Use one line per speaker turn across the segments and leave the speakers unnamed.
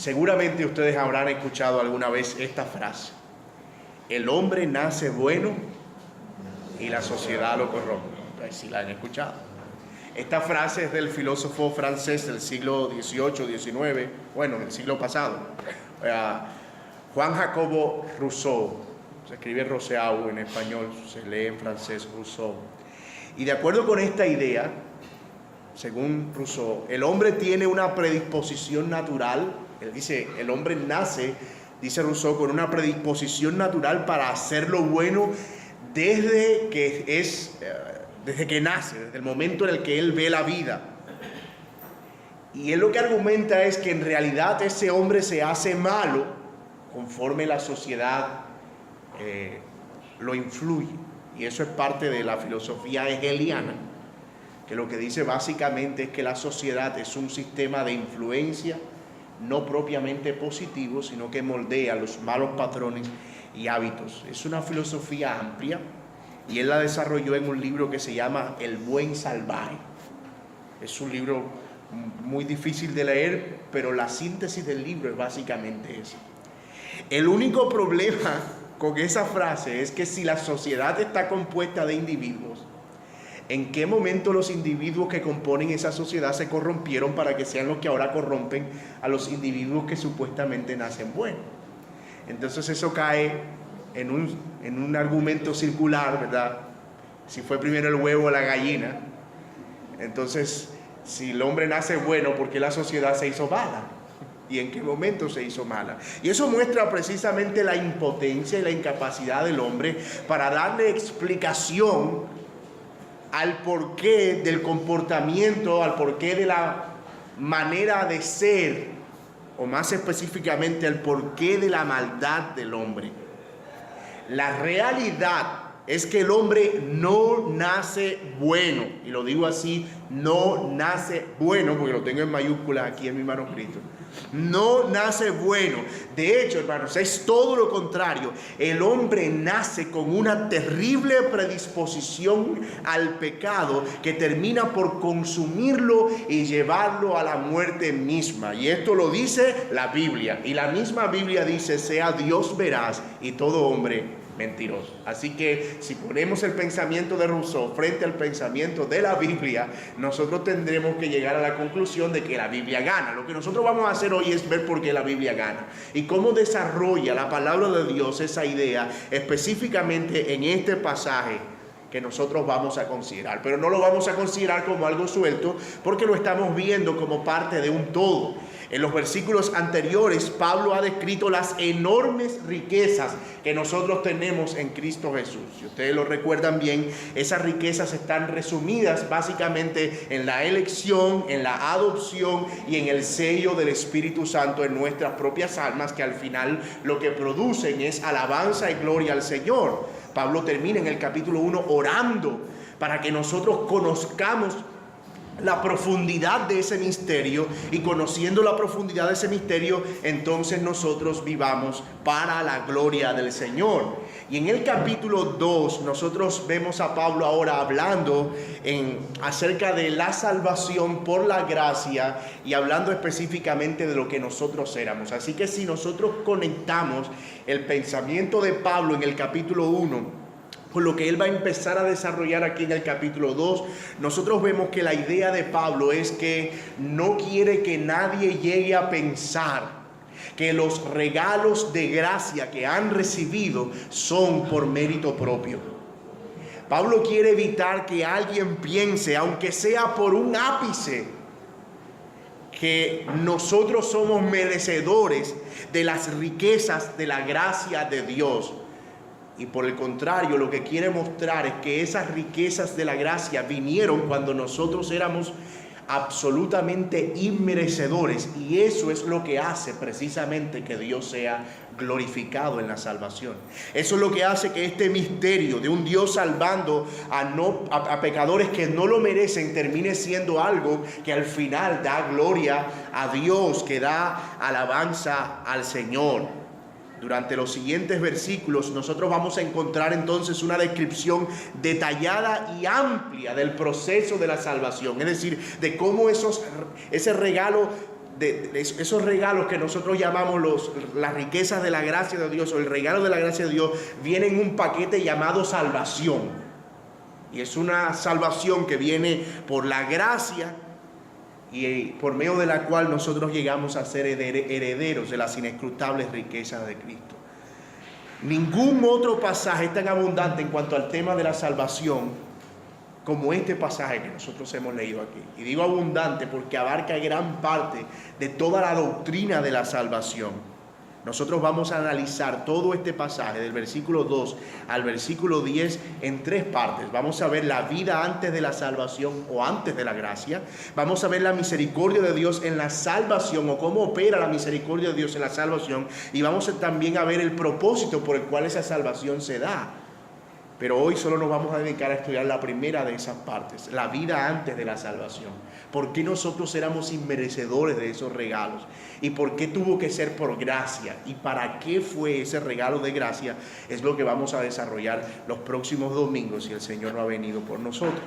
Seguramente ustedes habrán escuchado alguna vez esta frase: el hombre nace bueno y la sociedad lo corrompe. Si la han escuchado. Esta frase es del filósofo francés del siglo XVIII, XIX, bueno, del siglo pasado, Juan Jacobo Rousseau. Se escribe Rousseau en español, se lee en francés Rousseau. Y de acuerdo con esta idea, según Rousseau, el hombre tiene una predisposición natural. Él dice, el hombre nace, dice Rousseau, con una predisposición natural para hacer lo bueno desde que nace, desde el momento en el que él ve la vida. Y él lo que argumenta es que en realidad ese hombre se hace malo conforme la sociedad lo influye. Y eso es parte de la filosofía hegeliana, que lo que dice básicamente es que la sociedad es un sistema de influencia no propiamente positivo, sino que moldea los malos patrones y hábitos. Es una filosofía amplia y él la desarrolló en un libro que se llama El buen salvaje. Es un libro muy difícil de leer, pero la síntesis del libro es básicamente eso. El único problema con esa frase es que si la sociedad está compuesta de individuos, ¿en qué momento los individuos que componen esa sociedad se corrompieron para que sean los que ahora corrompen a los individuos que supuestamente nacen buenos? Entonces eso cae en un argumento circular, ¿verdad? Si fue primero el huevo o la gallina. Entonces, si el hombre nace bueno, ¿por qué la sociedad se hizo mala? ¿Y en qué momento se hizo mala? Y eso muestra precisamente la impotencia y la incapacidad del hombre para darle explicación al porqué del comportamiento, al porqué de la manera de ser, o más específicamente al porqué de la maldad del hombre. La realidad es que el hombre no nace bueno, y lo digo así, no nace bueno, porque lo tengo en mayúsculas aquí en mi manuscrito. No nace bueno. De hecho, hermanos, es todo lo contrario. El hombre nace con una terrible predisposición al pecado que termina por consumirlo y llevarlo a la muerte misma. Y esto lo dice la Biblia. Y la misma Biblia dice, sea Dios veraz y todo hombre mentiroso. Así que si ponemos el pensamiento de Rousseau frente al pensamiento de la Biblia, nosotros tendremos que llegar a la conclusión de que la Biblia gana. Lo que nosotros vamos a hacer hoy es ver por qué la Biblia gana y cómo desarrolla la palabra de Dios esa idea específicamente en este pasaje que nosotros vamos a considerar. Pero no lo vamos a considerar como algo suelto, porque lo estamos viendo como parte de un todo. En los versículos anteriores, Pablo ha descrito las enormes riquezas que nosotros tenemos en Cristo Jesús. Si ustedes lo recuerdan bien, esas riquezas están resumidas básicamente en la elección, en la adopción y en el sello del Espíritu Santo en nuestras propias almas, que al final lo que producen es alabanza y gloria al Señor. Pablo termina en el capítulo 1 orando para que nosotros conozcamos la profundidad de ese misterio, y conociendo la profundidad de ese misterio, entonces nosotros vivamos para la gloria del Señor. Y en el capítulo 2 nosotros vemos a Pablo ahora hablando acerca de la salvación por la gracia, y hablando específicamente de lo que nosotros éramos. Así que si nosotros conectamos el pensamiento de Pablo en el capítulo 1 con lo que él va a empezar a desarrollar aquí en el capítulo 2, nosotros vemos que la idea de Pablo es que no quiere que nadie llegue a pensar que los regalos de gracia que han recibido son por mérito propio. Pablo quiere evitar que alguien piense, aunque sea por un ápice, que nosotros somos merecedores de las riquezas de la gracia de Dios. Y por el contrario, lo que quiere mostrar es que esas riquezas de la gracia vinieron cuando nosotros éramos absolutamente inmerecedores, y eso es lo que hace precisamente que Dios sea glorificado en la salvación. Eso es lo que hace que este misterio de un Dios salvando a pecadores que no lo merecen termine siendo algo que al final da gloria a Dios, que da alabanza al Señor. Durante los siguientes versículos nosotros vamos a encontrar entonces una descripción detallada y amplia del proceso de la salvación, es decir, de cómo ese regalo esos regalos que nosotros llamamos las riquezas de la gracia de Dios, o el regalo de la gracia de Dios, viene en un paquete llamado salvación. Y es una salvación que viene por la gracia y por medio de la cual nosotros llegamos a ser herederos de las inescrutables riquezas de Cristo. Ningún otro pasaje es tan abundante en cuanto al tema de la salvación como este pasaje que nosotros hemos leído aquí. Y digo abundante porque abarca gran parte de toda la doctrina de la salvación. Nosotros vamos a analizar todo este pasaje del versículo 2 al versículo 10 en 3 partes. Vamos a ver la vida antes de la salvación o antes de la gracia. Vamos a ver la misericordia de Dios en la salvación o cómo opera la misericordia de Dios en la salvación. Y vamos también a ver el propósito por el cual esa salvación se da. Pero hoy solo nos vamos a dedicar a estudiar la primera de esas partes, la vida antes de la salvación. ¿Por qué nosotros éramos inmerecedores de esos regalos? ¿Y por qué tuvo que ser por gracia? ¿Y para qué fue ese regalo de gracia? Es lo que vamos a desarrollar los próximos domingos si el Señor no ha venido por nosotros.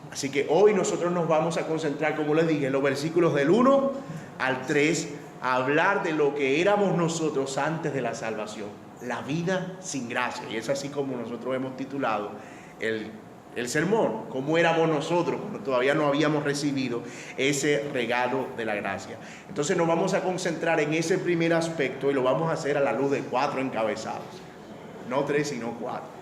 Así que hoy nosotros nos vamos a concentrar, como les dije, en los versículos del 1 al 3, a hablar de lo que éramos nosotros antes de la salvación. La vida sin gracia. Y es así como nosotros hemos titulado el sermón. Cómo éramos nosotros cuando todavía no habíamos recibido ese regalo de la gracia. Entonces nos vamos a concentrar en ese primer aspecto y lo vamos a hacer a la luz de 4 encabezados. No 3, sino 4.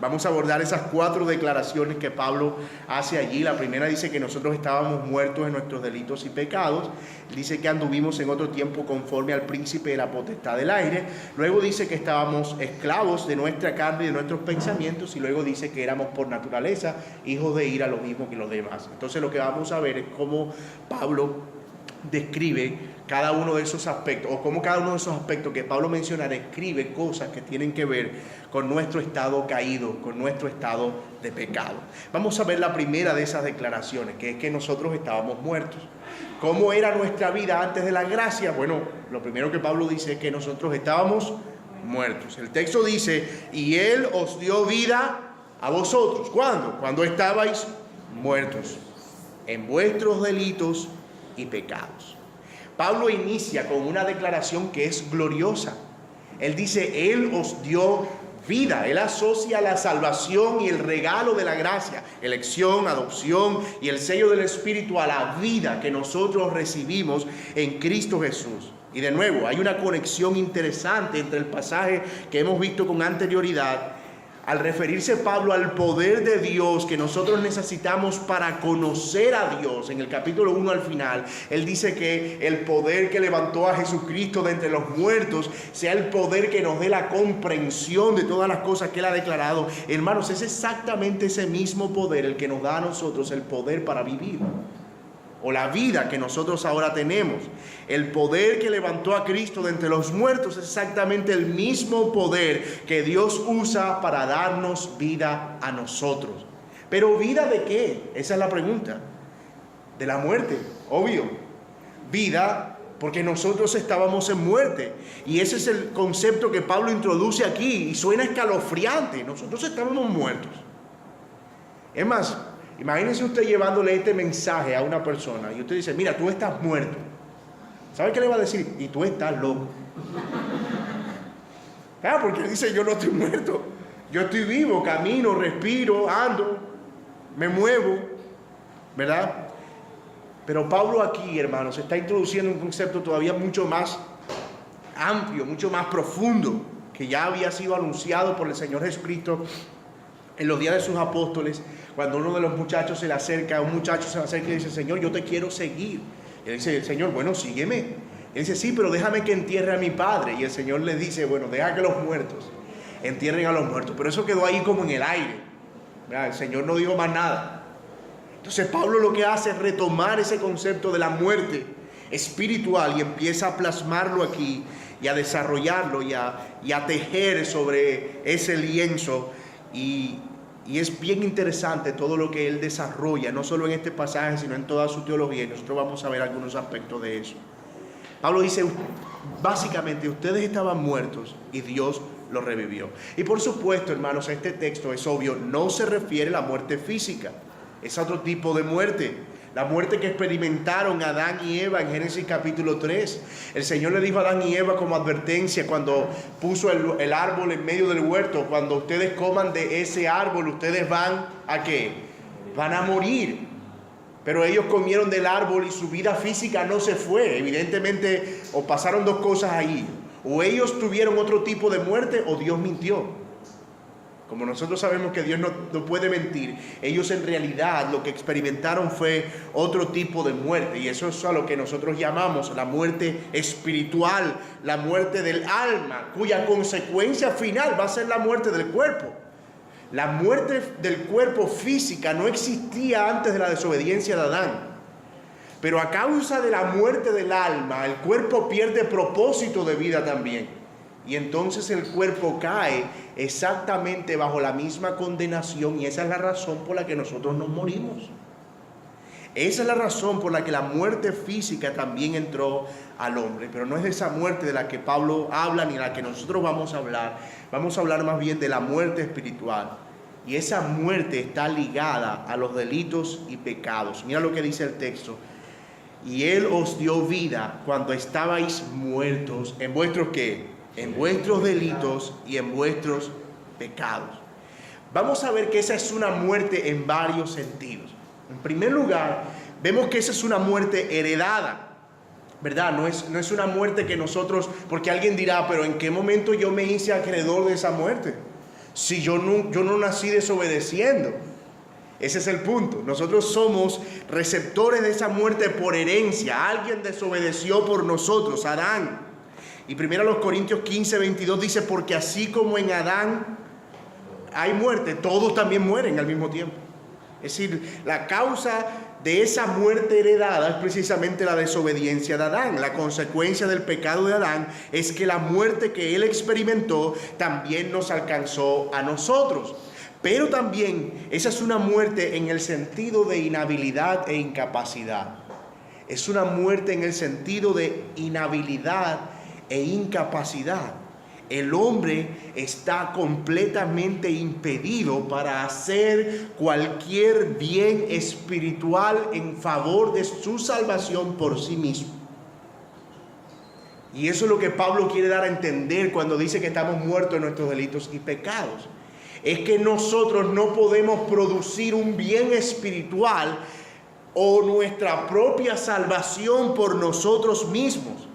Vamos a abordar esas 4 declaraciones que Pablo hace allí. La primera dice que nosotros estábamos muertos en nuestros delitos y pecados. Dice que anduvimos en otro tiempo conforme al príncipe de la potestad del aire. Luego dice que estábamos esclavos de nuestra carne y de nuestros pensamientos. Y luego dice que éramos por naturaleza hijos de ira, lo mismo que los demás. Entonces lo que vamos a ver es cómo Pablo describe cada uno de esos aspectos, o cómo cada uno de esos aspectos que Pablo menciona describe cosas que tienen que ver con nuestro estado caído, con nuestro estado de pecado. Vamos a ver la primera de esas declaraciones, que es que nosotros estábamos muertos. ¿Cómo era nuestra vida antes de la gracia? Bueno, lo primero que Pablo dice es que nosotros estábamos muertos. El texto dice, y Él os dio vida a vosotros. ¿Cuándo? Cuando estabais muertos en vuestros delitos y pecados. Pablo inicia con una declaración que es gloriosa. Él dice, Él os dio vida. Él asocia la salvación y el regalo de la gracia, elección, adopción y el sello del Espíritu a la vida que nosotros recibimos en Cristo Jesús. Y de nuevo, hay una conexión interesante entre el pasaje que hemos visto con anterioridad. Al referirse Pablo al poder de Dios que nosotros necesitamos para conocer a Dios, en el capítulo 1 al final, él dice que el poder que levantó a Jesucristo de entre los muertos sea el poder que nos dé la comprensión de todas las cosas que él ha declarado. Hermanos, es exactamente ese mismo poder el que nos da a nosotros el poder para vivir, o la vida que nosotros ahora tenemos. El poder que levantó a Cristo de entre los muertos es exactamente el mismo poder que Dios usa para darnos vida a nosotros. ¿Pero vida de qué? Esa es la pregunta. De la muerte, obvio. Vida porque nosotros estábamos en muerte. Y ese es el concepto que Pablo introduce aquí y suena escalofriante. Nosotros estábamos muertos. Es más, imagínense usted llevándole este mensaje a una persona y usted dice, mira, tú estás muerto. ¿Sabe qué le va a decir? Y tú estás loco. Porque él dice, yo no estoy muerto. Yo estoy vivo, camino, respiro, ando, me muevo, ¿verdad? Pero Pablo aquí, hermanos, está introduciendo un concepto todavía mucho más amplio, mucho más profundo, que ya había sido anunciado por el Señor Jesucristo en los días de sus apóstoles. Cuando uno de los muchachos se le acerca, un muchacho se le acerca y dice, Señor, yo te quiero seguir. Y él dice, el Señor, bueno, sígueme. Él dice, sí, pero déjame que entierre a mi padre. Y el Señor le dice, bueno, deja que los muertos entierren a los muertos. Pero eso quedó ahí como en el aire. ¿Verdad? El Señor no dijo más nada. Entonces Pablo lo que hace es retomar ese concepto de la muerte espiritual y empieza a plasmarlo aquí y a desarrollarlo y a tejer sobre ese lienzo. Y es bien interesante todo lo que él desarrolla, no solo en este pasaje, sino en toda su teología. Y nosotros vamos a ver algunos aspectos de eso. Pablo dice, básicamente, ustedes estaban muertos y Dios los revivió. Y por supuesto, hermanos, este texto es obvio, no se refiere a la muerte física. Es otro tipo de muerte. La muerte que experimentaron Adán y Eva en Génesis capítulo 3. El Señor le dijo a Adán y Eva como advertencia cuando puso el árbol en medio del huerto: cuando ustedes coman de ese árbol, ustedes van ¿a qué? Van a morir. Pero ellos comieron del árbol y su vida física no se fue. Evidentemente, o pasaron dos cosas ahí: o ellos tuvieron otro tipo de muerte, o Dios mintió. Como nosotros sabemos que Dios no puede mentir, ellos en realidad lo que experimentaron fue otro tipo de muerte. Y eso es a lo que nosotros llamamos la muerte espiritual, la muerte del alma, cuya consecuencia final va a ser la muerte del cuerpo. La muerte del cuerpo física no existía antes de la desobediencia de Adán. Pero a causa de la muerte del alma, el cuerpo pierde propósito de vida también. Y entonces el cuerpo cae exactamente bajo la misma condenación, y esa es la razón por la que nosotros nos morimos. Esa es la razón por la que la muerte física también entró al hombre. Pero no es de esa muerte de la que Pablo habla ni de la que nosotros vamos a hablar. Vamos a hablar más bien de la muerte espiritual. Y esa muerte está ligada a los delitos y pecados. Mira lo que dice el texto: y Él os dio vida cuando estabais muertos en vuestros ¿qué? En vuestros delitos y en vuestros pecados. Vamos a ver que esa es una muerte en varios sentidos. En primer lugar, vemos que esa es una muerte heredada, ¿verdad? No es una muerte que nosotros, porque alguien dirá: pero ¿en qué momento yo me hice acreedor de esa muerte? Si yo no nací desobedeciendo. Ese es el punto. Nosotros somos receptores de esa muerte por herencia. Alguien desobedeció por nosotros, Adán. Y 1 Corintios 15:22 dice: porque así como en Adán hay muerte, todos también mueren al mismo tiempo. Es decir, la causa de esa muerte heredada es precisamente la desobediencia de Adán. La consecuencia del pecado de Adán es que la muerte que él experimentó también nos alcanzó a nosotros. Pero también esa es una muerte en el sentido de inhabilidad e incapacidad. Es una muerte en el sentido de inhabilidad e incapacidad. El hombre está completamente impedido para hacer cualquier bien espiritual en favor de su salvación por sí mismo. Y eso es lo que Pablo quiere dar a entender cuando dice que estamos muertos en nuestros delitos y pecados. Es que nosotros no podemos producir un bien espiritual o nuestra propia salvación por nosotros mismos.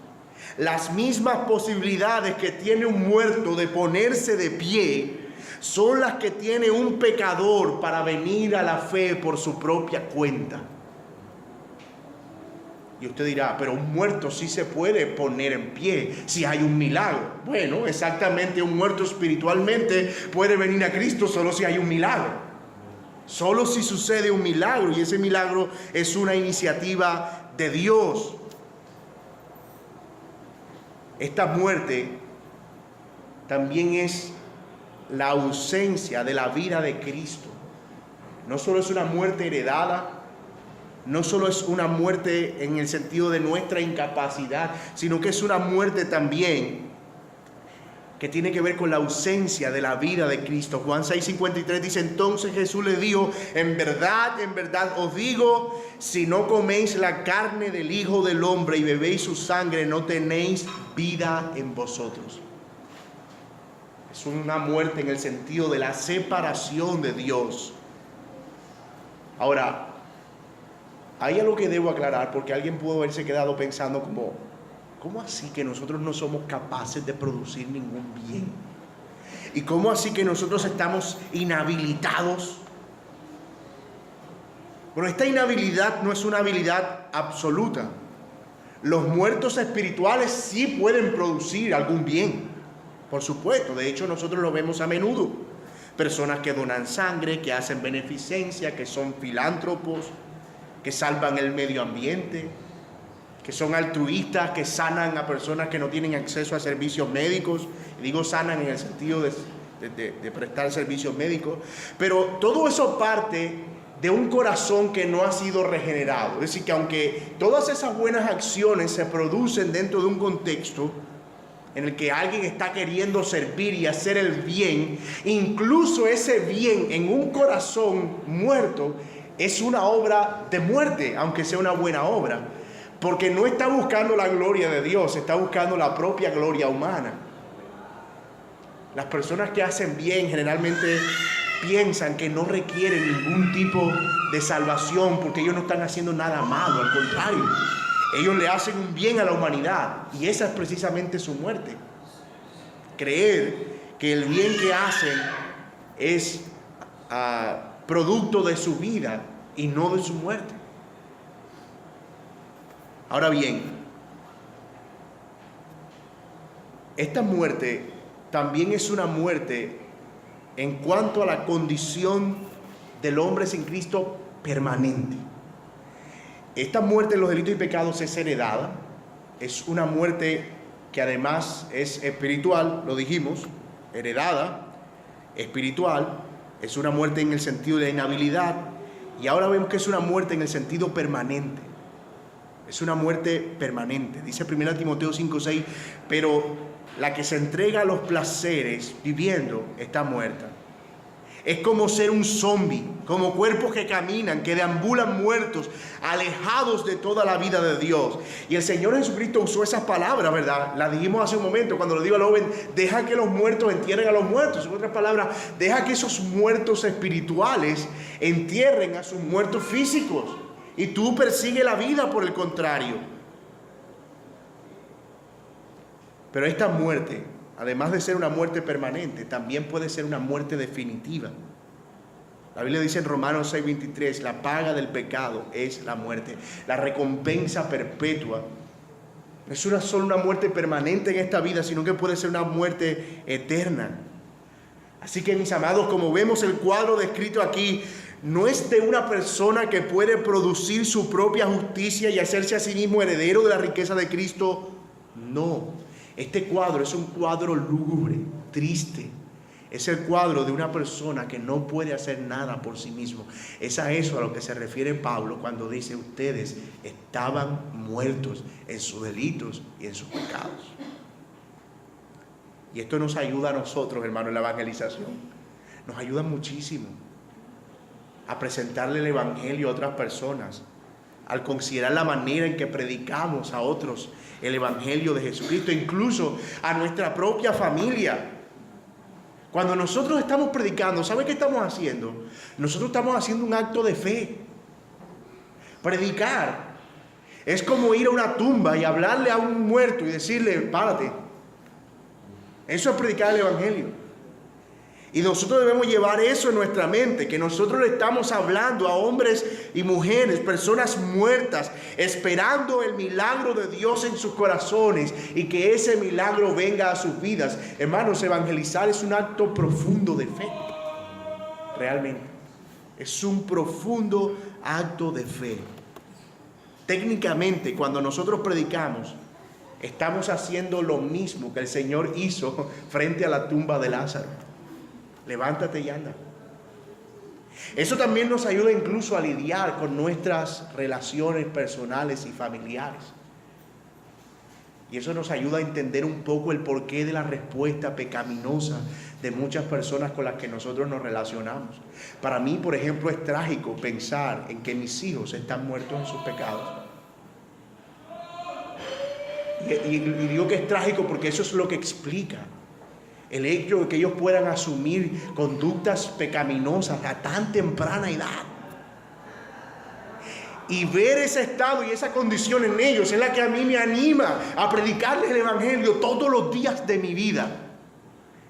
Las mismas posibilidades que tiene un muerto de ponerse de pie son las que tiene un pecador para venir a la fe por su propia cuenta. Y usted dirá: pero un muerto sí se puede poner en pie si hay un milagro. Bueno, exactamente, un muerto espiritualmente puede venir a Cristo solo si hay un milagro. Solo si sucede un milagro, y ese milagro es una iniciativa de Dios. Esta muerte también es la ausencia de la vida de Cristo. No solo es una muerte heredada, no solo es una muerte en el sentido de nuestra incapacidad, sino que es una muerte también que tiene que ver con la ausencia de la vida de Cristo. Juan 6:53 dice: entonces Jesús le dijo: en verdad os digo, si no coméis la carne del Hijo del Hombre y bebéis su sangre, no tenéis vida en vosotros. Es una muerte en el sentido de la separación de Dios. Ahora, hay algo que debo aclarar, porque alguien pudo haberse quedado pensando ¿cómo así que nosotros no somos capaces de producir ningún bien? ¿Y cómo así que nosotros estamos inhabilitados? Bueno, esta inhabilidad no es una habilidad absoluta. Los muertos espirituales sí pueden producir algún bien, por supuesto. De hecho, nosotros lo vemos a menudo. Personas que donan sangre, que hacen beneficencia, que son filántropos, que salvan el medio ambiente, que son altruistas, que sanan a personas que no tienen acceso a servicios médicos. Y digo sanan en el sentido de prestar servicios médicos. Pero todo eso parte de un corazón que no ha sido regenerado. Es decir, que aunque todas esas buenas acciones se producen dentro de un contexto en el que alguien está queriendo servir y hacer el bien, incluso ese bien en un corazón muerto es una obra de muerte, aunque sea una buena obra, porque no está buscando la gloria de Dios, está buscando la propia gloria humana. Las personas que hacen bien generalmente piensan que no requieren ningún tipo de salvación porque ellos no están haciendo nada malo, al contrario, ellos le hacen un bien a la humanidad y esa es precisamente su muerte. Creer que el bien que hacen es producto de su vida y no de su muerte. Ahora bien, esta muerte también es una muerte en cuanto a la condición del hombre sin Cristo permanente. Esta muerte en los delitos y pecados es heredada, es una muerte que además es espiritual, lo dijimos, heredada, espiritual, es una muerte en el sentido de inhabilidad, y ahora vemos que es una muerte en el sentido permanente. Es una muerte permanente. Dice 1 Timoteo 5:6, pero la que se entrega a los placeres viviendo está muerta. Es como ser un zombie, como cuerpos que caminan, que deambulan muertos, alejados de toda la vida de Dios. Y el Señor Jesucristo usó esas palabras, ¿verdad? La dijimos hace un momento cuando le digo al joven, deja que los muertos entierren a los muertos. En otras palabras, deja que esos muertos espirituales entierren a sus muertos físicos. Y tú persigue la vida por el contrario. Pero esta muerte, además de ser una muerte permanente, también puede ser una muerte definitiva. La Biblia dice en Romanos 6:23, la paga del pecado es la muerte. La recompensa perpetua no es solo una muerte permanente en esta vida, sino que puede ser una muerte eterna. Así que, mis amados, como vemos el cuadro descrito aquí, no es de una persona que puede producir su propia justicia y hacerse a sí mismo heredero de la riqueza de Cristo. No. Este cuadro es un cuadro lúgubre, triste. Es el cuadro de una persona que no puede hacer nada por sí mismo. Es a eso a lo que se refiere Pablo cuando dice: ustedes estaban muertos en sus delitos y en sus pecados. Y esto nos ayuda a nosotros, hermanos, en la evangelización. Nos ayuda muchísimo a presentarle el evangelio a otras personas, al considerar la manera en que predicamos a otros el evangelio de Jesucristo, incluso a nuestra propia familia. Cuando nosotros estamos predicando, ¿sabe qué estamos haciendo? Nosotros estamos haciendo un acto de fe. Predicar es como ir a una tumba y hablarle a un muerto y decirle: párate. Eso es predicar el evangelio. Y nosotros debemos llevar eso en nuestra mente, que nosotros le estamos hablando a hombres y mujeres, personas muertas, esperando el milagro de Dios en sus corazones y que ese milagro venga a sus vidas. Hermanos, evangelizar es un acto profundo de fe. Realmente. Es un profundo acto de fe. Técnicamente, cuando nosotros predicamos, estamos haciendo lo mismo que el Señor hizo frente a la tumba de Lázaro. Levántate y anda. Eso también nos ayuda incluso a lidiar con nuestras relaciones personales y familiares. Y eso nos ayuda a entender un poco el porqué de la respuesta pecaminosa de muchas personas con las que nosotros nos relacionamos. Para mí, por ejemplo, es trágico pensar en que mis hijos están muertos en sus pecados. Y digo que es trágico porque eso es lo que explica el hecho de que ellos puedan asumir conductas pecaminosas a tan temprana edad. Y ver ese estado y esa condición en ellos es la que a mí me anima a predicarles el evangelio todos los días de mi vida.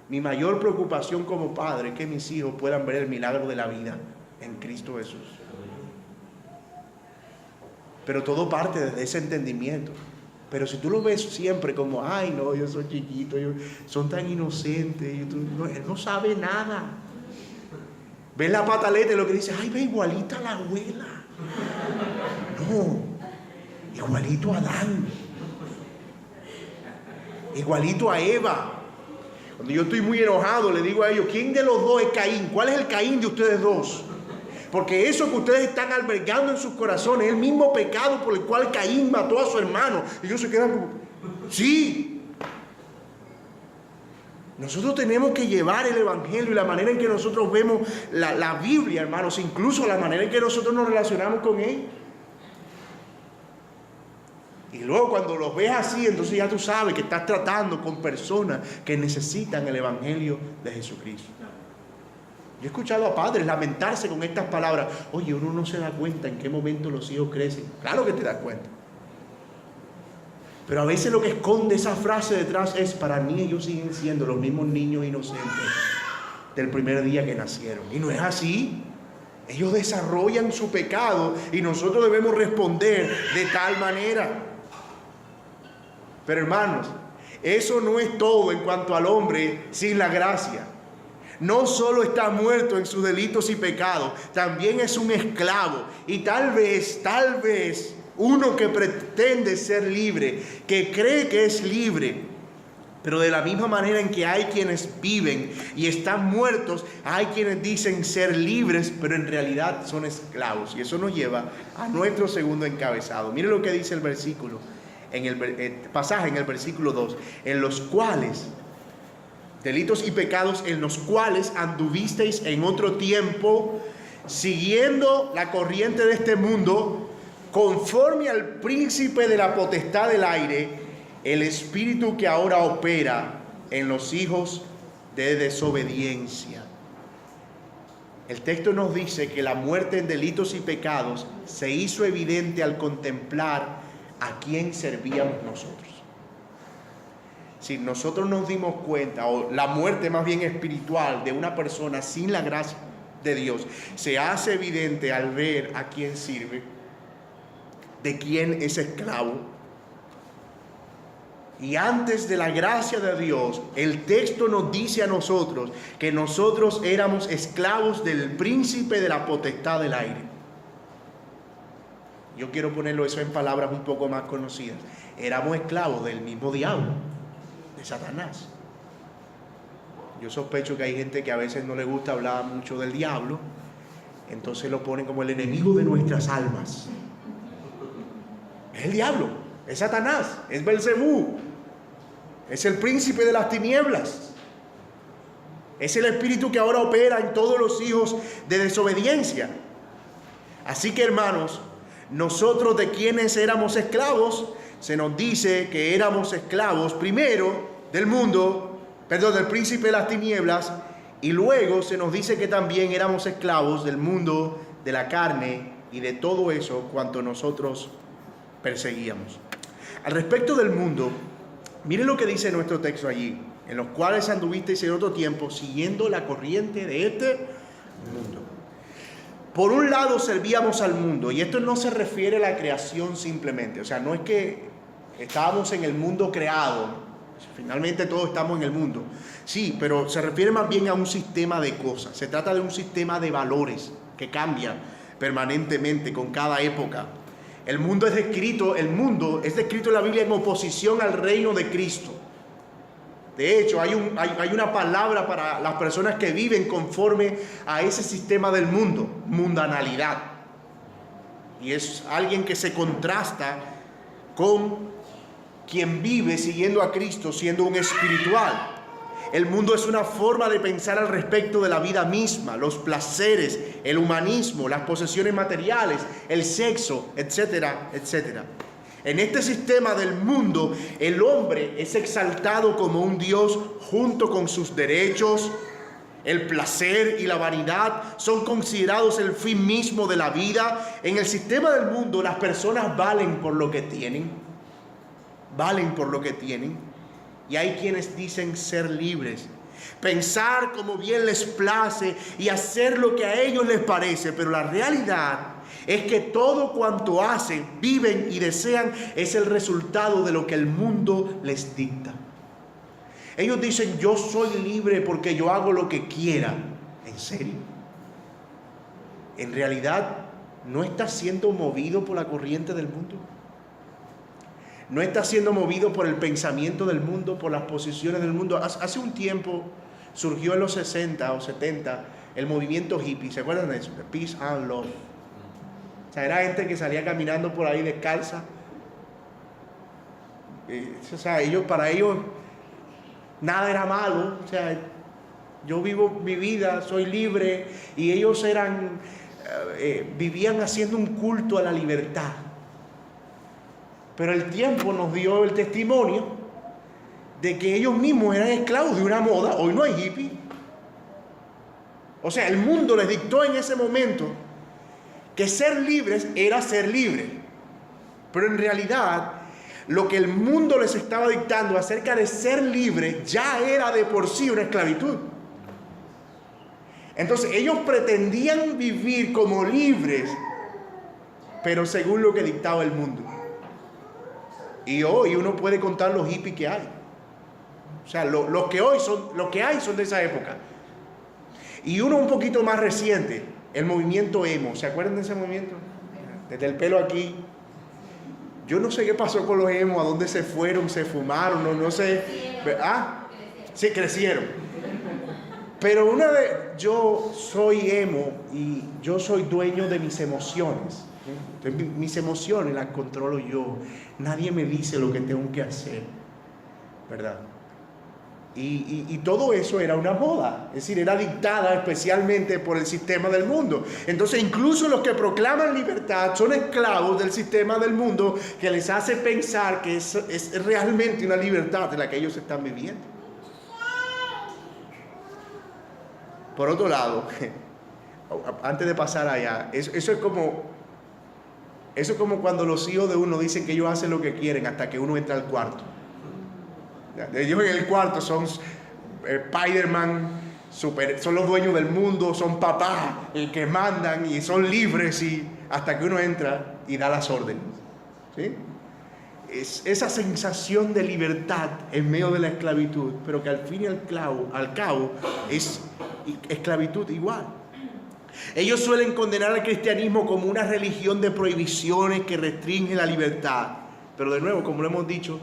Mi mayor preocupación como padre es que mis hijos puedan ver el milagro de la vida en Cristo Jesús. Pero todo parte desde ese entendimiento. Pero si tú lo ves siempre como: ay no, yo soy chiquito, son tan inocentes, él no sabe nada. Ves la pataleta y lo que dice: ay, ve igualita a la abuela. No, igualito a Adán, igualito a Eva. Cuando yo estoy muy enojado, le digo a ellos: ¿quién de los dos es Caín? ¿Cuál es el Caín de ustedes dos? Porque eso que ustedes están albergando en sus corazones es el mismo pecado por el cual Caín mató a su hermano. Y ellos se quedan como: sí. Nosotros tenemos que llevar el Evangelio y la manera en que nosotros vemos la Biblia, hermanos, incluso la manera en que nosotros nos relacionamos con ella. Y luego cuando los ves así, entonces ya tú sabes que estás tratando con personas que necesitan el Evangelio de Jesucristo. Yo he escuchado a padres lamentarse con estas palabras. Oye, uno no se da cuenta en qué momento los hijos crecen. Claro que te das cuenta. Pero a veces lo que esconde esa frase detrás es: para mí ellos siguen siendo los mismos niños inocentes del primer día que nacieron. Y no es así. Ellos desarrollan su pecado y nosotros debemos responder de tal manera. Pero hermanos, eso no es todo en cuanto al hombre sin la gracia. No solo está muerto en sus delitos y pecados, también es un esclavo. Y tal vez uno que pretende ser libre, que cree que es libre, pero de la misma manera en que hay quienes viven y están muertos, hay quienes dicen ser libres, pero en realidad son esclavos. Y eso nos lleva a nuestro segundo encabezado. Mire lo que dice el versículo, en el pasaje en el versículo 2, en los cuales, delitos y pecados en los cuales anduvisteis en otro tiempo, siguiendo la corriente de este mundo, conforme al príncipe de la potestad del aire, el espíritu que ahora opera en los hijos de desobediencia. El texto nos dice que la muerte en delitos y pecados se hizo evidente al contemplar a quién servíamos nosotros. Si nosotros nos dimos cuenta, o la muerte más bien espiritual de una persona sin la gracia de Dios, se hace evidente al ver a quién sirve, de quién es esclavo. Y antes de la gracia de Dios, el texto nos dice a nosotros que nosotros éramos esclavos del príncipe de la potestad del aire. Yo quiero ponerlo eso en palabras un poco más conocidas. Éramos esclavos del mismo diablo, de Satanás. Yo sospecho que hay gente que a veces no le gusta hablar mucho del diablo, entonces lo ponen como el enemigo de nuestras almas. Es el diablo, es Satanás, es Belcebú, es el príncipe de las tinieblas, es el espíritu que ahora opera en todos los hijos de desobediencia. Así que, hermanos, nosotros, de quienes éramos esclavos, se nos dice que éramos esclavos primero del mundo, del príncipe de las tinieblas, y luego se nos dice que también éramos esclavos del mundo, de la carne y de todo eso cuanto nosotros perseguíamos. Al respecto del mundo, miren lo que dice nuestro texto allí: en los cuales anduvisteis en otro tiempo, siguiendo la corriente de este mundo. Por un lado servíamos al mundo, y esto no se refiere a la creación simplemente, o sea, no es que estábamos en el mundo creado, finalmente todos estamos en el mundo, sí, pero se refiere más bien a un sistema de cosas. Se trata de un sistema de valores que cambia permanentemente con cada época. El mundo es descrito en la Biblia en oposición al reino de Cristo. De hecho, hay una palabra para las personas que viven conforme a ese sistema del mundo: mundanalidad. Y es alguien que se contrasta con quien vive siguiendo a Cristo, siendo un espiritual. El mundo es una forma de pensar al respecto de la vida misma, los placeres, el humanismo, las posesiones materiales, el sexo, etcétera, etcétera. En este sistema del mundo, el hombre es exaltado como un Dios junto con sus derechos. El placer y la vanidad son considerados el fin mismo de la vida. En el sistema del mundo, las personas valen por lo que tienen. Valen por lo que tienen. Y hay quienes dicen ser libres, pensar como bien les place y hacer lo que a ellos les parece. Pero la realidad es que todo cuanto hacen, viven y desean es el resultado de lo que el mundo les dicta. Ellos dicen: yo soy libre porque yo hago lo que quiera. ¿En serio? ¿En realidad no estás siendo movido por la corriente del mundo? ¿No estás siendo movido por el pensamiento del mundo, por las posiciones del mundo? Hace un tiempo surgió en los 60 o 70 el movimiento hippie. ¿Se acuerdan de eso? Peace and Love. O sea, era gente que salía caminando por ahí descalza. O sea, para ellos nada era malo, o sea, yo vivo mi vida, soy libre, y ellos vivían haciendo un culto a la libertad. Pero el tiempo nos dio el testimonio de que ellos mismos eran esclavos de una moda. Hoy no hay hippie. O sea, el mundo les dictó en ese momento que ser libres era ser libre. Pero en realidad, lo que el mundo les estaba dictando acerca de ser libre ya era de por sí una esclavitud. Entonces ellos pretendían vivir como libres, pero según lo que dictaba el mundo. Y hoy uno puede contar los hippies que hay. O sea, los que hay son de esa época. Y uno un poquito más reciente, el movimiento emo. ¿Se acuerdan de ese movimiento? Desde el pelo aquí. Yo no sé qué pasó con los emo, a dónde se fueron, se fumaron, no sé. Sí, crecieron. Pero yo soy emo y yo soy dueño de mis emociones. Entonces, mis emociones las controlo yo. Nadie me dice lo que tengo que hacer, ¿verdad? Y todo eso era una moda, es decir, era dictada especialmente por el sistema del mundo. Entonces incluso los que proclaman libertad son esclavos del sistema del mundo, que les hace pensar que es realmente una libertad de la que ellos están viviendo. Por otro lado, antes de pasar allá, eso es como cuando los hijos de uno dicen que ellos hacen lo que quieren hasta que uno entra al cuarto. Ellos en el cuarto son Spider-Man, son los dueños del mundo, son papás el que mandan y son libres, y hasta que uno entra y da las órdenes. ¿Sí? Es esa sensación de libertad en medio de la esclavitud, pero que al fin y al cabo es esclavitud igual. Ellos suelen condenar al cristianismo como una religión de prohibiciones que restringe la libertad. Pero de nuevo, como lo hemos dicho,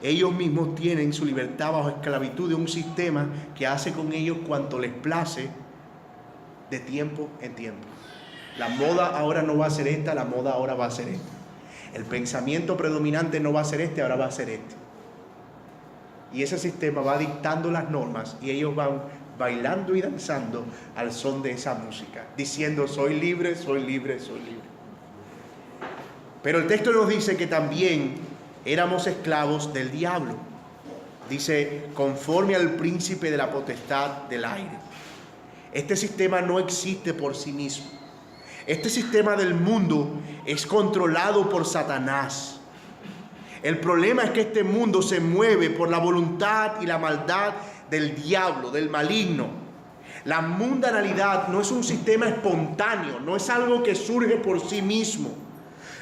ellos mismos tienen su libertad bajo esclavitud de un sistema que hace con ellos cuanto les place de tiempo en tiempo. La moda ahora no va a ser esta, la moda ahora va a ser esta. El pensamiento predominante no va a ser este, ahora va a ser este. Y ese sistema va dictando las normas y ellos van bailando y danzando al son de esa música, diciendo: soy libre, soy libre, soy libre. Pero el texto nos dice que también éramos esclavos del diablo. Dice: conforme al príncipe de la potestad del aire. Este sistema no existe por sí mismo. Este sistema del mundo es controlado por Satanás. El problema es que este mundo se mueve por la voluntad y la maldad del diablo, del maligno. La mundanalidad no es un sistema espontáneo, no es algo que surge por sí mismo.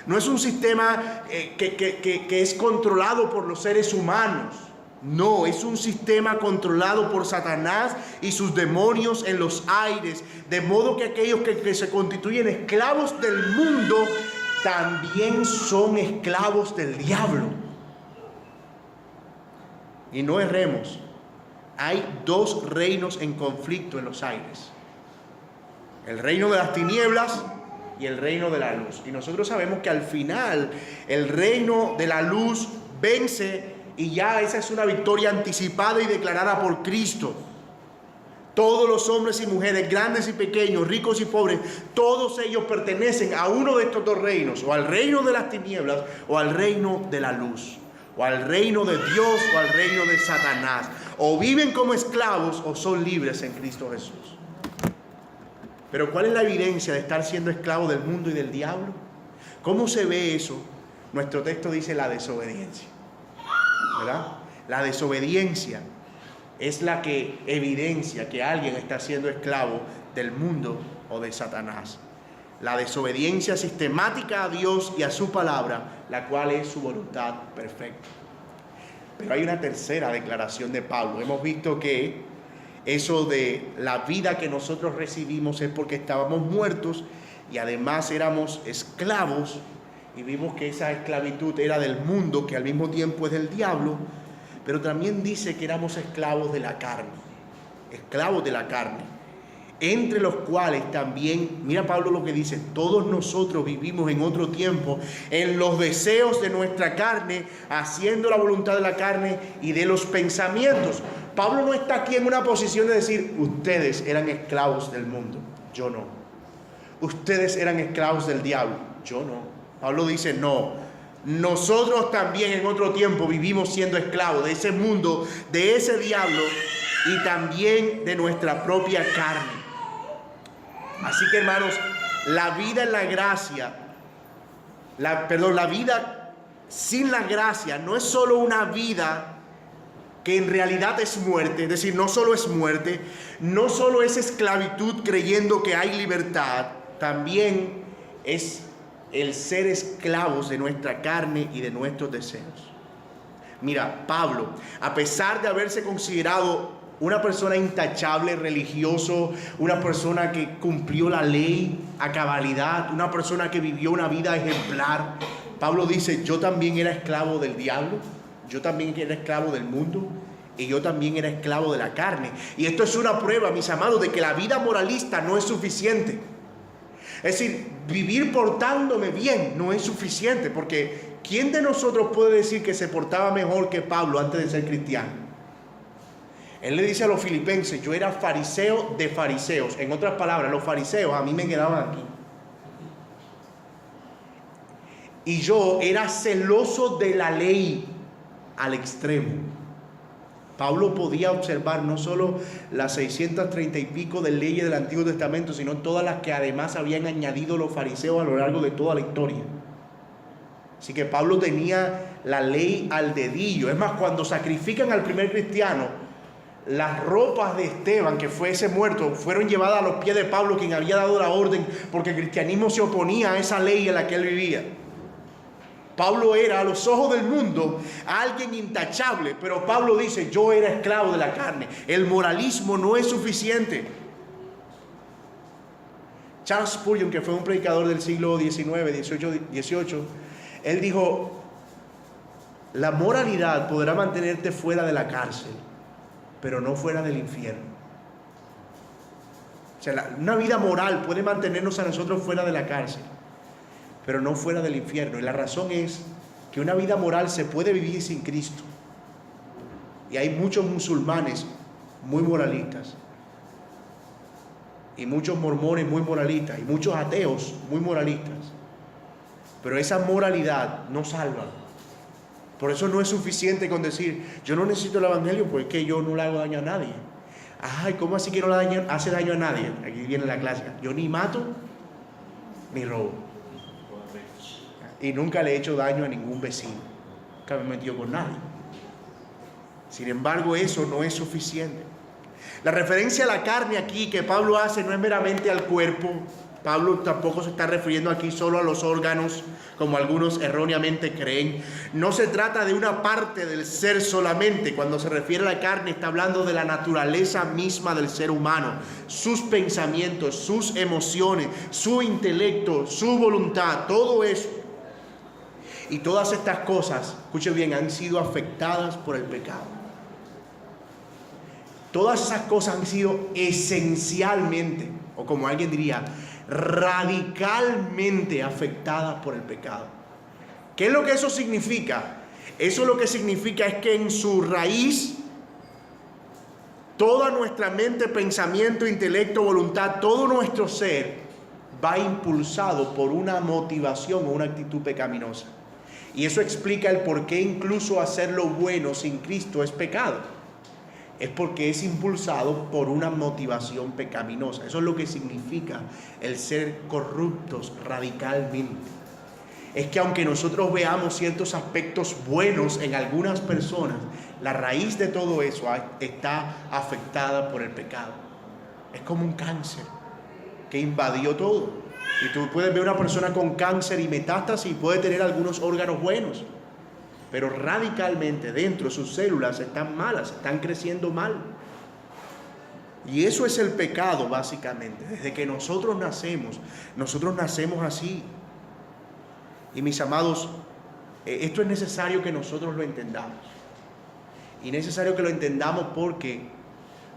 No es un sistema que es controlado por los seres humanos. No, es un sistema controlado por Satanás y sus demonios en los aires. De modo que aquellos que se constituyen esclavos del mundo también son esclavos del diablo. Y no erremos. Hay dos reinos en conflicto en los aires: el reino de las tinieblas y el reino de la luz. Y nosotros sabemos que al final el reino de la luz vence, y ya esa es una victoria anticipada y declarada por Cristo. Todos los hombres y mujeres, grandes y pequeños, ricos y pobres, todos ellos pertenecen a uno de estos dos reinos: o al reino de las tinieblas o al reino de la luz, o al reino de Dios o al reino de Satanás. O viven como esclavos o son libres en Cristo Jesús. Pero ¿cuál es la evidencia de estar siendo esclavo del mundo y del diablo? ¿Cómo se ve eso? Nuestro texto dice: la desobediencia, ¿verdad? La desobediencia es la que evidencia que alguien está siendo esclavo del mundo o de Satanás. La desobediencia sistemática a Dios y a su palabra, la cual es su voluntad perfecta. Pero hay una tercera declaración de Pablo. Hemos visto que eso de la vida que nosotros recibimos es porque estábamos muertos y además éramos esclavos, y vimos que esa esclavitud era del mundo, que al mismo tiempo es del diablo. Pero también dice que éramos esclavos de la carne, entre los cuales también, mira Pablo lo que dice: todos nosotros vivimos en otro tiempo en los deseos de nuestra carne, haciendo la voluntad de la carne y de los pensamientos. Pablo no está aquí en una posición de decir, ustedes eran esclavos del mundo, yo no. Ustedes eran esclavos del diablo, yo no. Pablo dice, no, nosotros también en otro tiempo vivimos siendo esclavos de ese mundo, de ese diablo y también de nuestra propia carne. Así que, hermanos, la vida en la gracia, la vida sin la gracia no es solo una vida que en realidad es muerte, es decir, no solo es muerte, no solo es esclavitud creyendo que hay libertad, también es el ser esclavos de nuestra carne y de nuestros deseos. Mira, Pablo, a pesar de haberse considerado una persona intachable, religioso, una persona que cumplió la ley a cabalidad, una persona que vivió una vida ejemplar, Pablo dice, yo también era esclavo del diablo, yo también era esclavo del mundo y yo también era esclavo de la carne. Y esto es una prueba, mis amados, de que la vida moralista no es suficiente. Es decir, vivir portándome bien no es suficiente, porque ¿quién de nosotros puede decir que se portaba mejor que Pablo antes de ser cristiano? Él le dice a los filipenses, yo era fariseo de fariseos. En otras palabras, los fariseos a mí me quedaban aquí. Y yo era celoso de la ley al extremo. Pablo podía observar no solo las 630 y pico de leyes del Antiguo Testamento, sino todas las que además habían añadido los fariseos a lo largo de toda la historia. Así que Pablo tenía la ley al dedillo. Es más, cuando sacrifican al primer cristiano, las ropas de Esteban, que fue ese muerto, fueron llevadas a los pies de Pablo, quien había dado la orden, porque el cristianismo se oponía a esa ley en la que él vivía. Pablo era, a los ojos del mundo, alguien intachable, pero Pablo dice, yo era esclavo de la carne. El moralismo no es suficiente. Charles Spurgeon, que fue un predicador del siglo XIX, 18, él dijo, la moralidad podrá mantenerte fuera de la cárcel, pero no fuera del infierno. O sea, una vida moral puede mantenernos a nosotros fuera de la cárcel, pero no fuera del infierno. Y la razón es que una vida moral se puede vivir sin Cristo. Y hay muchos musulmanes muy moralistas, y muchos mormones muy moralistas, y muchos ateos muy moralistas. Pero esa moralidad no salva. Por eso no es suficiente con decir, yo no necesito el evangelio porque yo no le hago daño a nadie. Ay, ¿cómo así que no le hace daño a nadie? Aquí viene la clásica. Yo ni mato, ni robo. Y nunca le he hecho daño a ningún vecino. Nunca me he metido con nadie. Sin embargo, eso no es suficiente. La referencia a la carne aquí que Pablo hace no es meramente al cuerpo. Pablo tampoco se está refiriendo aquí solo a los órganos, como algunos erróneamente creen. No se trata de una parte del ser solamente. Cuando se refiere a la carne, está hablando de la naturaleza misma del ser humano. Sus pensamientos, sus emociones, su intelecto, su voluntad, todo eso. Y todas estas cosas, escuchen bien, han sido afectadas por el pecado. Todas esas cosas han sido esencialmente, o como alguien diría, radicalmente afectadas por el pecado. ¿Qué es lo que eso significa? Eso lo que significa es que en su raíz, toda nuestra mente, pensamiento, intelecto, voluntad, todo nuestro ser va impulsado por una motivación o una actitud pecaminosa. Y eso explica el por qué incluso hacer lo bueno sin Cristo es pecado. Es porque es impulsado por una motivación pecaminosa. Eso es lo que significa el ser corruptos radicalmente. Es que aunque nosotros veamos ciertos aspectos buenos en algunas personas, la raíz de todo eso está afectada por el pecado. Es como un cáncer que invadió todo. Y tú puedes ver una persona con cáncer y metástasis y puede tener algunos órganos buenos, pero radicalmente dentro sus células están malas, están creciendo mal. Y eso es el pecado básicamente. Desde que nosotros nacemos así. Y mis amados, esto es necesario que nosotros lo entendamos. Y necesario que lo entendamos porque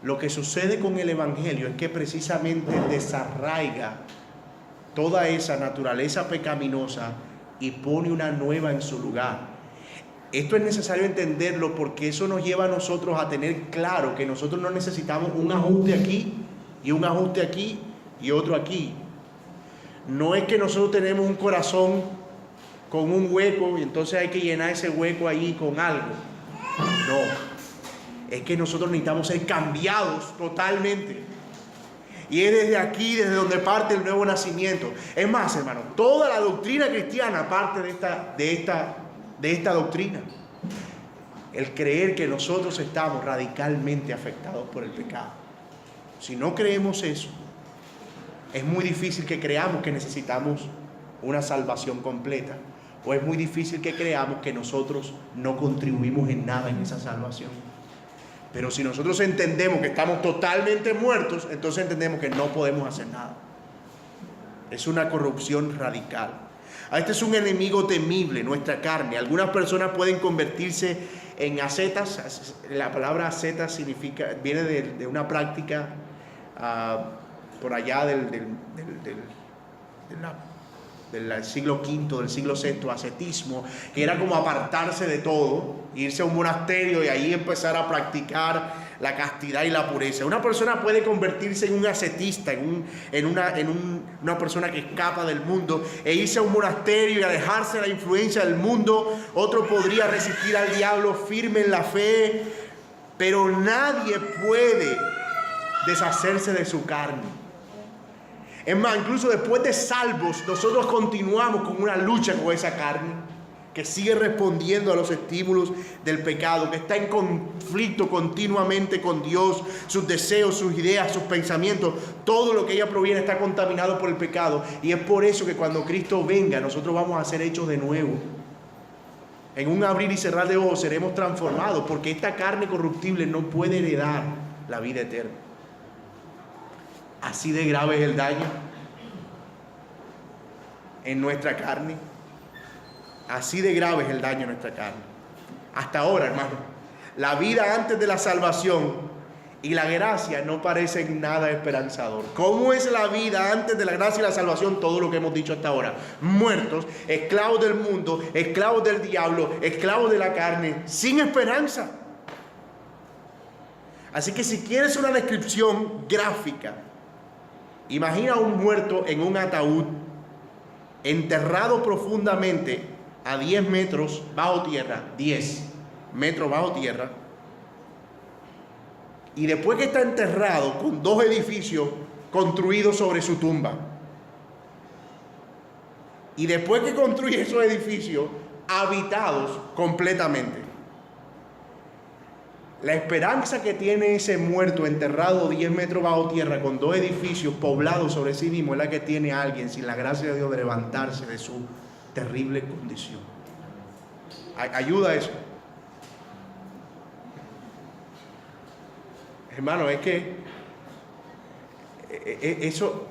lo que sucede con el evangelio es que precisamente desarraiga toda esa naturaleza pecaminosa y pone una nueva en su lugar. Esto es necesario entenderlo porque eso nos lleva a nosotros a tener claro que nosotros no necesitamos un ajuste aquí y un ajuste aquí y otro aquí. No es que nosotros tenemos un corazón con un hueco y entonces hay que llenar ese hueco ahí con algo. No, es que nosotros necesitamos ser cambiados totalmente. Y es desde aquí, desde donde parte el nuevo nacimiento. Es más, hermano, toda la doctrina cristiana parte de esta doctrina. El creer que nosotros estamos radicalmente afectados por el pecado. Si no creemos eso, es muy difícil que creamos que necesitamos una salvación completa. O es muy difícil que creamos que nosotros no contribuimos en nada en esa salvación. Pero si nosotros entendemos que estamos totalmente muertos, entonces entendemos que no podemos hacer nada. Es una corrupción radical. Este es un enemigo temible, nuestra carne. Algunas personas pueden convertirse en ascetas. La palabra asceta viene de una práctica por allá del siglo V, del siglo VI, ascetismo, que era como apartarse de todo, irse a un monasterio y ahí empezar a practicar la castidad y la pureza. Una persona puede convertirse en un ascetista, en una persona que escapa del mundo e irse a un monasterio y alejarse de la influencia del mundo. Otro podría resistir al diablo firme en la fe, pero nadie puede deshacerse de su carne. Es más, incluso después de salvos, nosotros continuamos con una lucha con esa carne que sigue respondiendo a los estímulos del pecado, que está en conflicto continuamente con Dios, sus deseos, sus ideas, sus pensamientos, todo lo que ella proviene está contaminado por el pecado. Y es por eso que cuando Cristo venga, nosotros vamos a ser hechos de nuevo. En un abrir y cerrar de ojos seremos transformados, porque esta carne corruptible no puede heredar la vida eterna. Así de grave es el daño en nuestra carne. Así de grave es el daño en nuestra carne. Hasta ahora, hermano, la vida antes de la salvación y la gracia no parecen nada esperanzador. ¿Cómo es la vida antes de la gracia y la salvación? Todo lo que hemos dicho hasta ahora. Muertos, esclavos del mundo, esclavos del diablo, esclavos de la carne, sin esperanza. Así que si quieres una descripción gráfica, imagina a un muerto en un ataúd, enterrado profundamente a 10 metros bajo tierra, 10 metros bajo tierra, y después que está enterrado con 2 edificios construidos sobre su tumba, y después que construye esos edificios habitados completamente. La esperanza que tiene ese muerto enterrado 10 metros bajo tierra con 2 edificios poblados sobre sí mismo es la que tiene alguien sin la gracia de Dios de levantarse de su terrible condición. Ayuda eso. Hermano, es que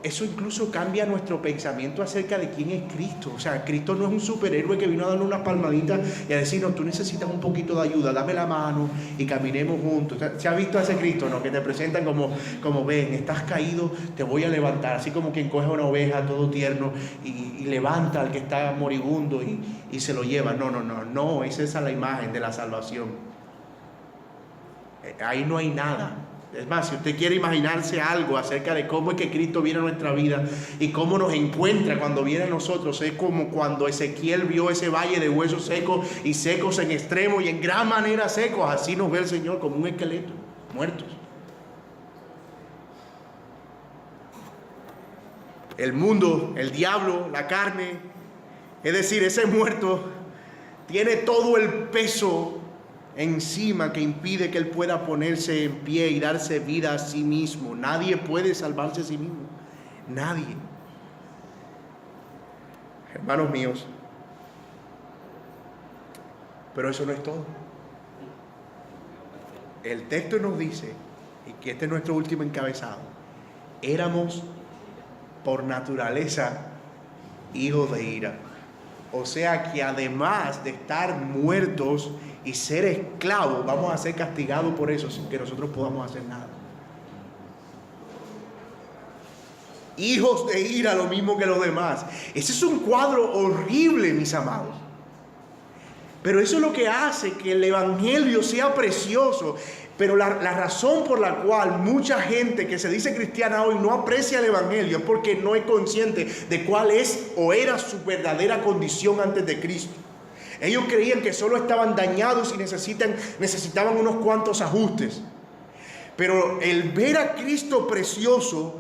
eso incluso cambia nuestro pensamiento acerca de quién es Cristo. O sea, Cristo no es un superhéroe que vino a darnos unas palmaditas y a decirnos, tú necesitas un poquito de ayuda, dame la mano y caminemos juntos. ¿Se ha visto a ese Cristo, no? Que te presentan como ven, estás caído, te voy a levantar. Así como quien coge a una oveja todo tierno y levanta al que está moribundo y se lo lleva. No, esa es la imagen de la salvación. Ahí no hay nada. Es más, si usted quiere imaginarse algo acerca de cómo es que Cristo viene a nuestra vida y cómo nos encuentra cuando viene a nosotros, es como cuando Ezequiel vio ese valle de huesos secos y secos en extremo y en gran manera secos. Así nos ve el Señor, como un esqueleto, muertos. El mundo, el diablo, la carne, es decir, ese muerto tiene todo el peso encima que impide que él pueda ponerse en pie y darse vida a sí mismo. Nadie puede salvarse a sí mismo. Nadie. Hermanos míos, pero eso no es todo. El texto nos dice, y que este es nuestro último encabezado, éramos por naturaleza hijos de ira. O sea que además de estar muertos y ser esclavos, vamos a ser castigados por eso sin que nosotros podamos hacer nada. Hijos de ira, lo mismo que los demás. Ese es un cuadro horrible, mis amados. Pero eso es lo que hace que el evangelio sea precioso. Pero la razón por la cual mucha gente que se dice cristiana hoy no aprecia el evangelio es porque no es consciente de cuál es o era su verdadera condición antes de Cristo. Ellos creían que solo estaban dañados y necesitaban unos cuantos ajustes. Pero el ver a Cristo precioso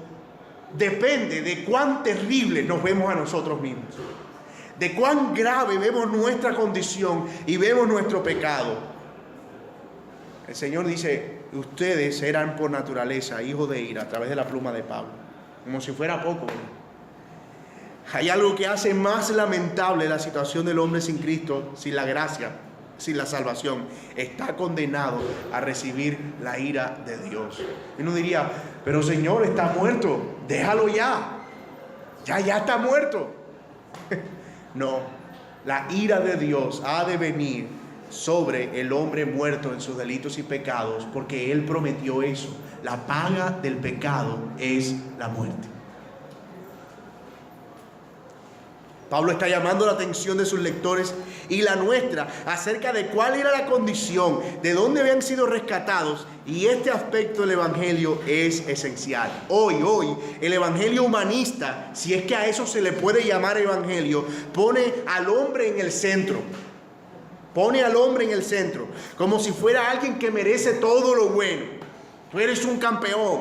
depende de cuán terrible nos vemos a nosotros mismos, de cuán grave vemos nuestra condición y vemos nuestro pecado. El Señor dice: ustedes eran por naturaleza hijos de ira, a través de la pluma de Pablo, como si fuera poco, ¿verdad? Hay algo que hace más lamentable la situación del hombre sin Cristo, sin la gracia, sin la salvación. Está condenado a recibir la ira de Dios. Y uno diría: pero Señor, está muerto, déjalo ya. Ya está muerto. No, la ira de Dios ha de venir sobre el hombre muerto en sus delitos y pecados, porque Él prometió eso. La paga del pecado es la muerte. Pablo está llamando la atención de sus lectores y la nuestra acerca de cuál era la condición, de dónde habían sido rescatados, y este aspecto del evangelio es esencial. Hoy, el evangelio humanista, si es que a eso se le puede llamar evangelio, pone al hombre en el centro. Pone al hombre en el centro, como si fuera alguien que merece todo lo bueno. Tú eres un campeón,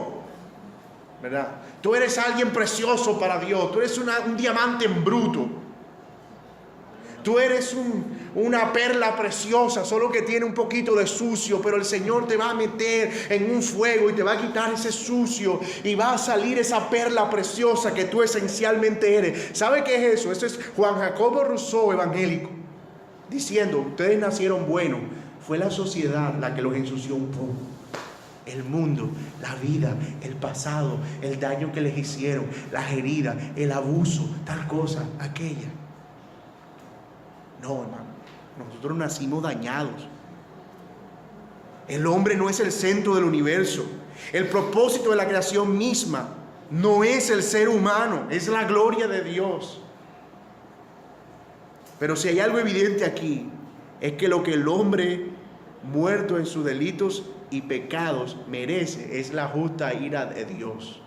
¿verdad? Tú eres alguien precioso para Dios. Tú eres un diamante en bruto. Tú eres una perla preciosa, solo que tiene un poquito de sucio, pero el Señor te va a meter en un fuego y te va a quitar ese sucio y va a salir esa perla preciosa que tú esencialmente eres. ¿Sabe qué es eso? Eso es Juan Jacobo Rousseau evangélico, diciendo: ustedes nacieron buenos, fue la sociedad la que los ensució un poco. El mundo, la vida, el pasado, el daño que les hicieron, las heridas, el abuso, tal cosa, aquella. No, hermano, nosotros nacimos dañados. El hombre no es el centro del universo. El propósito de la creación misma no es el ser humano, es la gloria de Dios. Pero si hay algo evidente aquí, es que lo que el hombre muerto en sus delitos y pecados merece es la justa ira de Dios.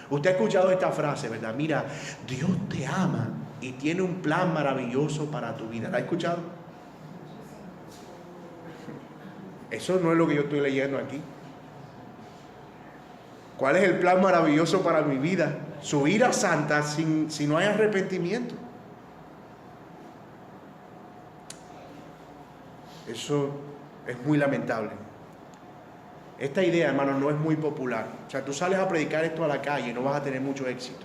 Usted ha escuchado esta frase, ¿verdad? Mira, Dios te ama y tiene un plan maravilloso para tu vida. ¿La ha escuchado? Eso no es lo que yo estoy leyendo aquí. ¿Cuál es el plan maravilloso para mi vida? Su ira santa si no hay arrepentimiento. Eso es muy lamentable. Esta idea, hermano, no es muy popular. O sea, tú sales a predicar esto a la calle y no vas a tener mucho éxito.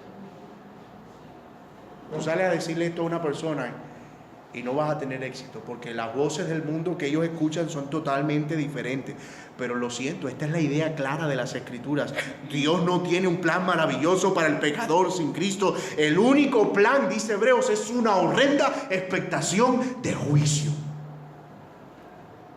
Tú sales a decirle esto a una persona y no vas a tener éxito, porque las voces del mundo que ellos escuchan son totalmente diferentes. Pero lo siento, esta es la idea clara de las Escrituras. Dios no tiene un plan maravilloso para el pecador sin Cristo. El único plan, dice Hebreos, es una horrenda expectación de juicio.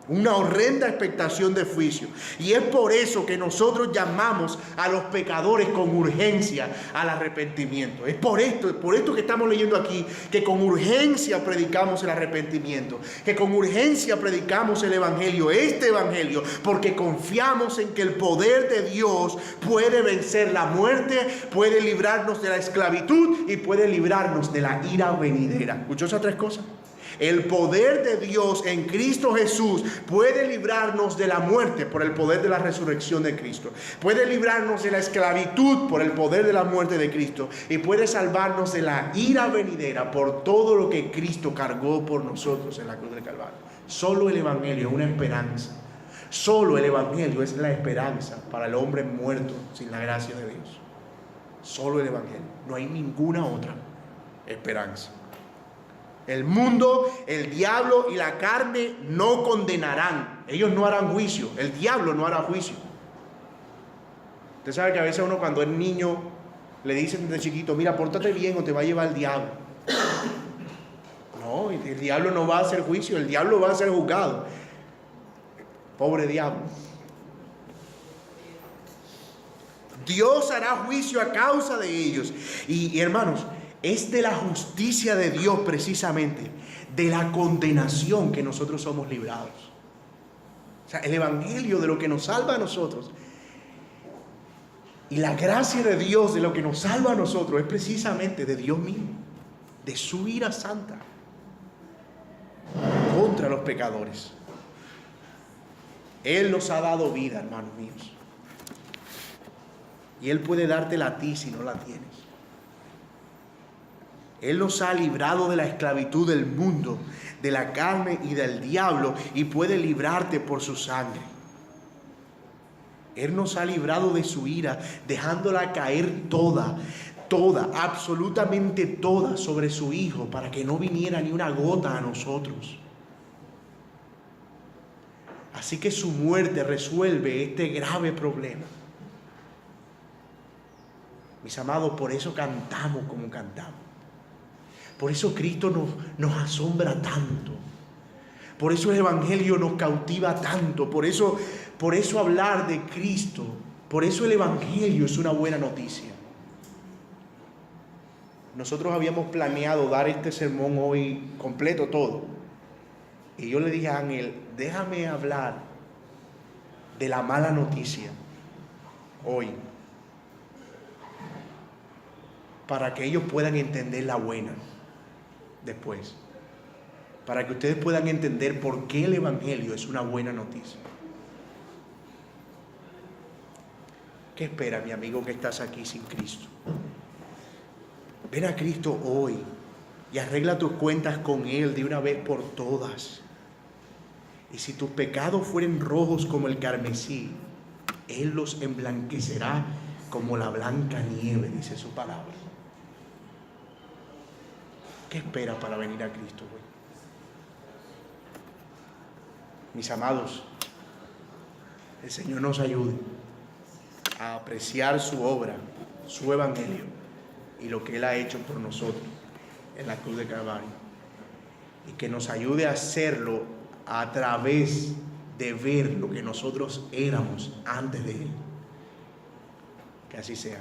Una horrenda expectación de juicio. Y es por eso que nosotros llamamos a los pecadores con urgencia al arrepentimiento. Es por esto que estamos leyendo aquí, que con urgencia predicamos el arrepentimiento, que con urgencia predicamos el evangelio, este evangelio, porque confiamos en que el poder de Dios puede vencer la muerte, puede librarnos de la esclavitud y puede librarnos de la ira venidera. ¿Escuchó esas tres cosas? El poder de Dios en Cristo Jesús puede librarnos de la muerte por el poder de la resurrección de Cristo. Puede librarnos de la esclavitud por el poder de la muerte de Cristo. Y puede salvarnos de la ira venidera por todo lo que Cristo cargó por nosotros en la cruz del Calvario. Solo el evangelio es una esperanza. Solo el evangelio es la esperanza para el hombre muerto sin la gracia de Dios. Solo el evangelio. No hay ninguna otra esperanza. El mundo, el diablo y la carne no condenarán. Ellos no harán juicio. El diablo no hará juicio. Usted sabe que a veces uno cuando es niño le dicen desde chiquito: mira, pórtate bien o te va a llevar el diablo. No, el diablo no va a hacer juicio. El diablo va a ser juzgado. Pobre diablo. Dios hará juicio a causa de ellos. Y hermanos, Es de la justicia de Dios precisamente, de la condenación que nosotros somos librados. O sea, el evangelio de lo que nos salva a nosotros y la gracia de Dios de lo que nos salva a nosotros es precisamente de Dios mismo, de su ira santa contra los pecadores. Él nos ha dado vida, hermanos míos, y Él puede dártela a ti si no la tienes. Él nos ha librado de la esclavitud del mundo, de la carne y del diablo, y puede librarte por su sangre. Él nos ha librado de su ira, dejándola caer toda, absolutamente toda sobre su Hijo, para que no viniera ni una gota a nosotros. Así que su muerte resuelve este grave problema. Mis amados, por eso cantamos como cantamos. Por eso Cristo nos asombra tanto. Por eso el Evangelio nos cautiva tanto. Por eso hablar de Cristo, por eso el Evangelio es una buena noticia. Nosotros habíamos planeado dar este sermón hoy completo todo. Y yo le dije a Ángel, déjame hablar de la mala noticia hoy, para que ellos puedan entender la buena después, para que ustedes puedan entender por qué el Evangelio es una buena noticia. ¿Qué espera, mi amigo, que estás aquí sin Cristo? Ven a Cristo hoy y arregla tus cuentas con Él de una vez por todas. Y si tus pecados fueren rojos como el carmesí, Él los emblanquecerá como la blanca nieve, dice su palabra. ¿Qué esperas para venir a Cristo hoy? Mis amados, el Señor nos ayude a apreciar su obra, su evangelio y lo que Él ha hecho por nosotros en la cruz de Calvario, y que nos ayude a hacerlo a través de ver lo que nosotros éramos antes de Él. Que así sea.